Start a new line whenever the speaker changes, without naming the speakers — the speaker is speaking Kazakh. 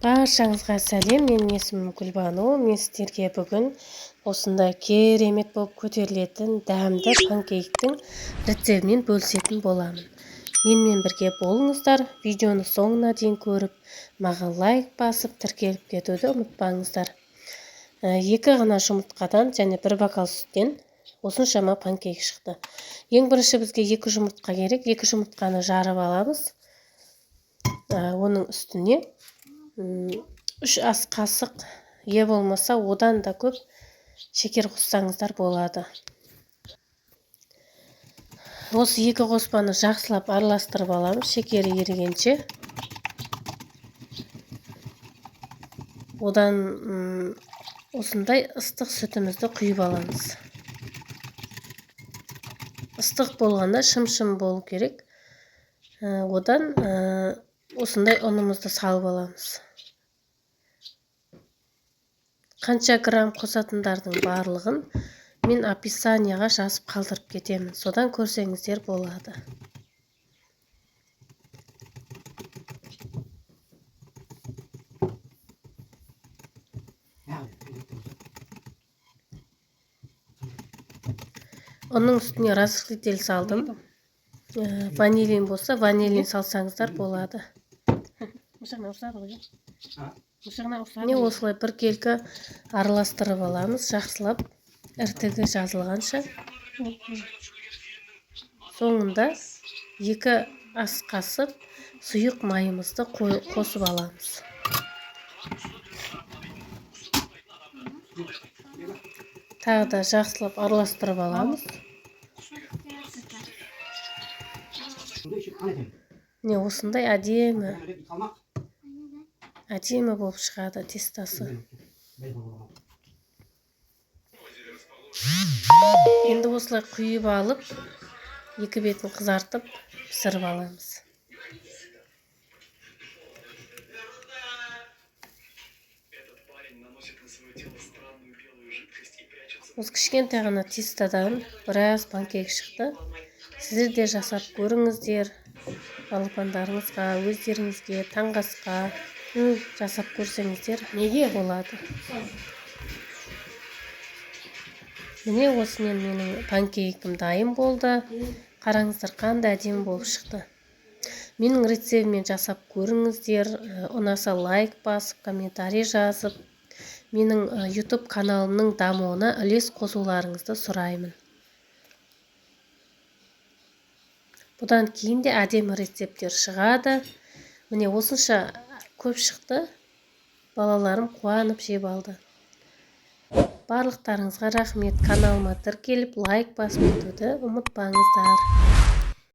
Баршаңызға сәлем, менің есімім Гүлбану. Мен сіздерге бүгін осындай керемет болып көтерілетін дәмді панкейктің рецептімен бөлісетін боламын. Менімен бірге болыңыздар. Видеоны соңына дейін көріп, маған лайк басып, тіркеліп кетуді ұмытпаңыздар. 2 ғана жұмыртқадан және 1 бокал сүттен осыншама панкейк шықты. Ең бірінші бізге 2 жұмыртқа керек. 2 жұмыртқаны жарып аламыз. Оның үстіне 3 ас қасық, болмаса одан да көп шекер қоссаңыздар болады. Осы 2 қоспаны жақсылап араластырып аламыз, шекері ерігенше. Одан осындай ыстық сүтімізді құйып аламыз. Ыстық болғанда шым-шым болу керек. Одан осындай ұнымызды салып аламыз. Қанша грамм қосатындардың барлығын мен описанияға жазып қалдырып кетемін. Содан көрсеңіздер болады. Оның үстіне разрыхлитель салдым. Ванилин болса, ванилин салсаңыздар болады. Не осылай бір келкі араластырып аламыз, жақсылап іртігі жазылғанша. Соңында 2 ас қасық сұйық майымызды қосып аламыз. Тағы да жақсылап араластырып аламыз. Не осындай әдемі болып шығады тестасы. Енді осылай құйып алып, 2 бетін қызартып, пісіріп аламыз. Осы кішкентай ғана тестадан біраз панкейк шықты. Сіздер де жасап көріңіздер. Балапандарыңызға, өздеріңізге, таңғасқа жасап көрсеңіздер болады. Міне осымен менің панкейкім дайын болды. Қараңыздар, қандай әдемі болып шықты. Менің рецептімен жасап көріңіздер. Ұнаса лайк басып, комментарий жазып, менің YouTube каналымның дамуына үлес қосуларыңызды сұраймын. Бұдан кейін де әдемі рецепттер шығады. Міне осынша көп шықты. Балаларым қуанып жеп алды. Барлықтарыңызға рахмет. Каналыма тіркеліп лайк басып кетуді ұмытпаңыздар.